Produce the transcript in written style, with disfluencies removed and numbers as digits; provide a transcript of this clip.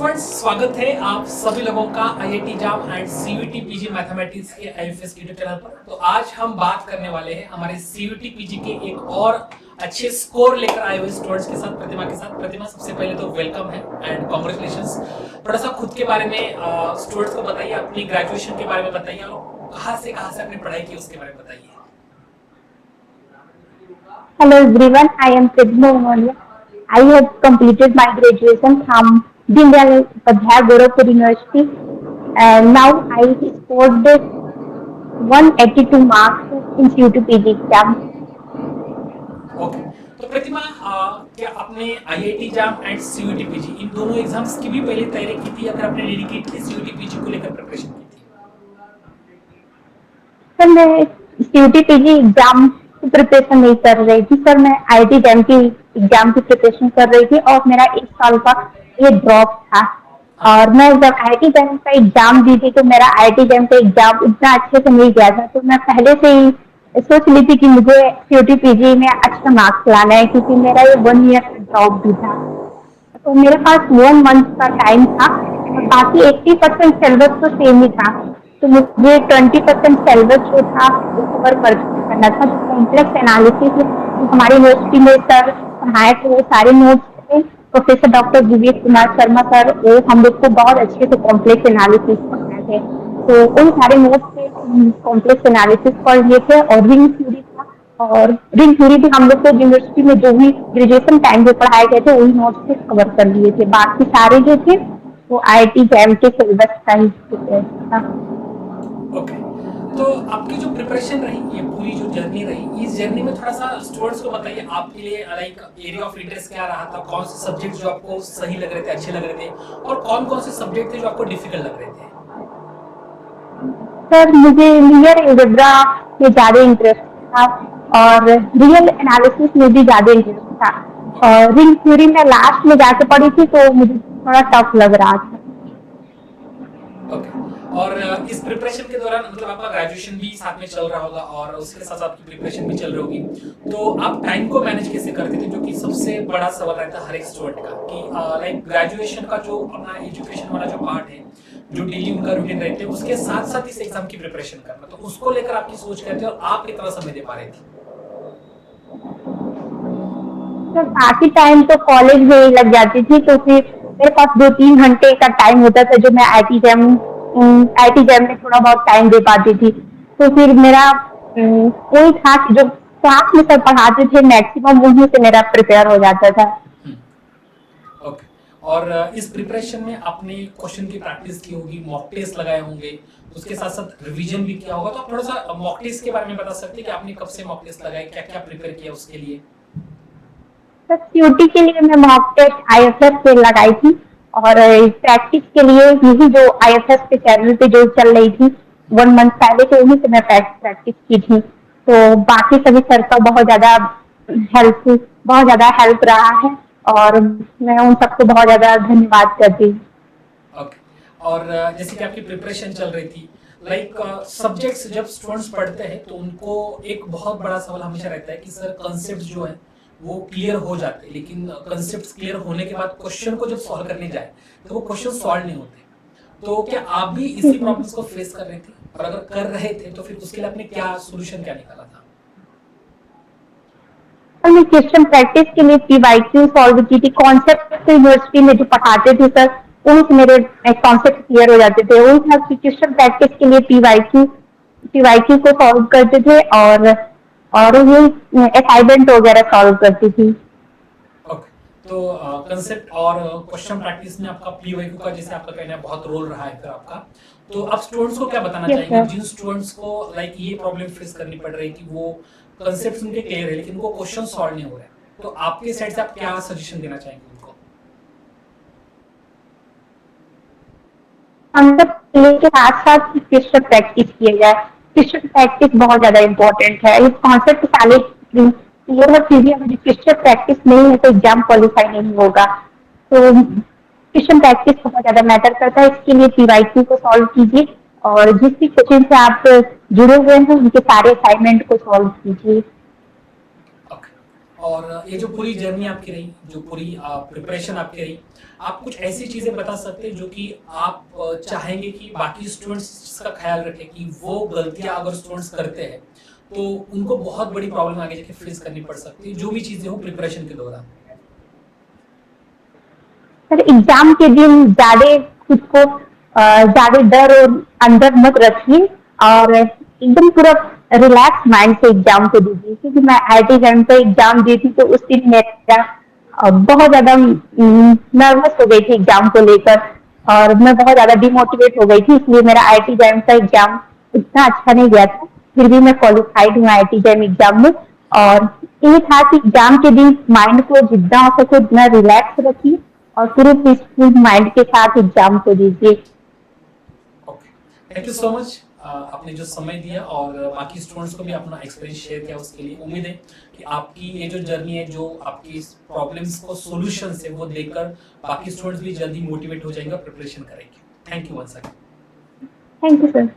Students, स्वागत है आप सभी लोगों का IIT JAM and CUET PG mathematics के आईएफएस यूट्यूब चैनल पर। तो आज हम बात करने वाले हैं हमारे सीयूईटी पीजी के एक और अच्छे स्कोर लेकर आए हुए स्टूडेंट्स के साथ, प्रतिमा के साथ। प्रतिमा, सबसे पहले तो वेलकम है एंड कॉन्ग्रेचुलेशंस। थोड़ा सा खुद के बारे में स्टूडेंट्स को बताइए, अपनी ग्रेजुएशन के बारे में बताइए और कहाँ से आपने पढ़ाई की उसके बारे में बताइए। Hello everyone, I am Pradima Umalia. I have completed my graduation from Dindal Upadhyay Gorakhpur University and now I scored 182 marks in CUT PG exam. Okay, तो प्रतिमा, क्या आपने IIT JAM and CUET PG इन दोनों exams की भी पहले तैयारी की थी या फिर आपने डेडिकेटली सीयूईटी पीजी को लेकर प्रिपरेशन की थी? सर, मैं CUT PG एग्जाम की प्रिपरेशन नहीं कर रही थी सर, मैं IIT जैम की एग्जाम की प्रिपरेशन कर रही थी और मेरा 1 साल का ये ड्रॉप था। और मैं जब IIT जैम का एग्जाम दी थी तो मेरा IIT जैम का एग्जाम इतना अच्छे से नहीं गया था, तो मैं पहले से ही सोच ली थी कि मुझे CUT PG में अच्छा मार्क्स लाना है, क्योंकि मेरा ये 1 ईयर का ड्रॉप भी था। तो मेरे पास 1 मंथ का टाइम था और बाकी 80% सिलेबस तो सेम ही था, तो मुझे 20% सिलेबस जो था वो कवर करना था। जो कॉम्प्लेक्स एनालिसिस हमारी यूनिवर्सिटी में सर पढ़ाए थे वो सारे नोट्स थे। Professor doctor Vivek Kumar Sharma sir, वो हम लोग को बहुत अच्छे से कॉम्प्लेक्स एनालिसिस पढ़ाए थे, तो उन सारे नोट्स से कॉम्प्लेक्स एनालिसिस पढ़ लिए थे। और रिंग थ्योरी था, और रिंग थ्योरी भी हम लोग को यूनिवर्सिटी में जो भी ग्रेजुएशन टाइम पे पढ़ाए गए थे वही नोट्स से कवर कर लिए थे। बाकी सारे जो थे वो IIT जैम के सिलेबस का ही था। ओके, तो आपकी जो प्रिपरेशन रही, ये पूरी जो जर्नी रही, इस जर्नी में थोड़ा सा स्टूडेंट्स को बताइए आपके लिए लाइक एरिया ऑफ इंटरेस्ट क्या रहा था, कौन से सब्जेक्ट जो आपको सही लग रहे थे, अच्छे लग रहे थे, और कौन कौन से सब्जेक्ट थे जो आपको डिफिकल्ट लग रहे थे? सर, मुझे लिनियर अलजेब्रा में ज़्यादा इंटरेस्ट था और रियल एनालिसिस में भी ज़्यादा इंटरेस्ट था। और रिंग थ्योरी में लास्ट में जाके पढ़ी थी तो मुझे थोड़ा टफ लग रहा था। ओके, और इस प्रिपरेशन के दौरान मतलब आपका ग्रेजुएशन भी साथ में चल रहा होगा और उसके साथ आपकी प्रिपरेशन भी चल रही होगी, तो आप टाइम को मैनेज कैसे करते थे, जो कि सबसे बड़ा सवाल रहता है हर एक स्टूडेंट का कि लाइक ग्रेजुएशन का जो अपना एजुकेशन वाला जो पार्ट है, जो डेली उनका रूटीन रहते हैं, उसके साथ साथ इस एग्जाम की प्रिपरेशन करना, तो उसको लेकर आपकी सोच क्या थी और आप कितना समय दे पा रहे थे? सर, बाकी टाइम तो कॉलेज में ही लग जाती थी, तो फिर मेरे पास 2-3 घंटे का टाइम होता था जो मैं IIT जैम में थोड़ा बहुत टाइम दे पाती थी। तो फिर मेरा कोई था कि जो क्लास में सर पढ़ाते थे मैक्सिमम उन्हीं से मेरा प्रिपेयर हो जाता था। ओके, और इस प्रिपरेशन में आपने क्वेश्चन की प्रैक्टिस की होगी, मॉक टेस्ट लगाए होंगे, उसके साथ साथ रिवीजन भी किया होगा, तो आप थोड़ा सा मॉक टेस्ट के बारे में बता सकते हैं कि आपने कब से मॉक टेस्ट लगाए, क्या क्या प्रिपेयर किया उसके लिए? सर, CUT के लिए मैं मॉक टेस्ट IFS से लगाई थी और प्रैक्टिस के लिए यही जो IFS के चैनल पे जो चल रही थी 1 मंथ पहले, तो उन्हीं से मैं प्रैक्टिस की थी। तो बाकी सभी सर का बहुत ज्यादा हेल्प रहा है और मैं उन सबको बहुत ज्यादा धन्यवाद करती हूँ। ओके, और जैसे कि आपकी प्रिपरेशन चल रही थी, लाइक सब्जेक्ट्स जब स्टूडेंट्स पढ़ते हैं तो उनको एक बहुत बड़ा सवाल हमेशा रहता है कि सर कंसेप्ट जो है वो क्लियर हो जाते हैं, लेकिन कंसेप्ट क्लियर होने के बाद क्वेश्चन को जब सॉल्व करने जाए तो वो क्वेश्चन सॉल्व नहीं होते। तो क्या आप भी इसी प्रॉब्लम्स को फेस कर रहे थे, और अगर कर रहे थे तो फिर उसके लिए आपने क्या सोल्यूशन क्या निकाला था? मैं क्वेश्चन प्रैक्टिस के लिए PYQ सॉल्व की थी। कॉन्सेप्ट यूनिवर्सिटी में जो पढ़ाते थे सर उन्हीं से मेरे कॉन्सेप्ट क्लियर हो जाते थे। वही था कि क्वेश्चन प्रैक्टिस के लिए PYQ को सॉल्व करते थे और ये असाइनमेंट वगैरह सॉल्व करती थी। ओके, तो कंसेप्ट और क्वेश्चन प्रैक्टिस में आपका पीवाईक्यू का, जैसे आपका कहना है, बहुत रोल रहा है फिर आपका। तो आप स्टूडेंट्स को क्या बताना चाहेंगे, जिन स्टूडेंट्स को लाइक ये प्रॉब्लम फेस करनी पड़ रही है कि वो कंसेप्ट उनके क्लियर है लेकिन उनको क्वेश्चन सॉल्व नहीं हो रहे, तो आपके साइड से आप क्या सजेशन देना चाहेंगे उनको? कंसेप्ट के साथ साथ क्वेश्चन प्रैक्टिस किया जाए। क्वेश्चन प्रैक्टिस बहुत ज्यादा इम्पोर्टेंट है। इस कॉन्सेप्ट सारे क्लियर हो, फिर भी अगर क्वेश्चन प्रैक्टिस नहीं है तो एग्जाम क्वालिफाई नहीं होगा। तो क्वेश्चन प्रैक्टिस बहुत ज्यादा मैटर करता है। इसके लिए PYQ को सॉल्व कीजिए और जिस भी क्वेश्चन से आप जुड़े हुए हैं उनके सारे असाइनमेंट को सॉल्व कीजिए। और ये जो पूरी जर्नी आपकी रही, जो पूरी प्रिपरेशन आपकी रही, आप कुछ ऐसी चीजें बता सकते हैं जो कि आप चाहेंगे कि बाकी स्टूडेंट्स का ख्याल रखें कि वो गलतियां अगर स्टूडेंट्स करते हैं तो उनको बहुत बड़ी प्रॉब्लम आगे जाके फेस करनी पड़ सकती है, जो भी चीजें हो प्रिपरेशन के दौरान। सर एग्जाम के दिन ज्यादा खुद को ज्यादा डर और अंदर मत रखिए और एकदम पूरा रिलैक्स माइंड से एग्जाम को दीजिए, क्योंकि मैं आईआईटी जैम पे एग्जाम दी थी तो उस दिन मेरा बहुत ज्यादा नर्वस हो गई थी एग्जाम को लेकर और मैं बहुत ज्यादा डिमोटिवेट हो गई थी, इसलिए मेरा आईआईटी जैम का एग्जाम इतना अच्छा नहीं गया था। फिर भी मैं क्वालिफाइड हूँ आईआईटी जैम एग्जाम में। और ये था कि एग्जाम के दिन माइंड को जितना हो सके उतना रिलैक्स रखिए और पूरे पीसफुल माइंड के साथ एग्जाम को दीजिए। Okay, thank you so much. आपने जो समय दिया और बाकी स्टूडेंट्स को भी अपना एक्सपीरियंस शेयर किया, उसके लिए उम्मीद है कि आपकी ये जो जर्नी है, जो आपकी प्रॉब्लम्स को सॉल्यूशंस है, वो देखकर बाकी स्टूडेंट्स भी जल्दी मोटिवेट हो जाएंगे, प्रिपरेशन करेंगे। Thank you once again. Thank you sir.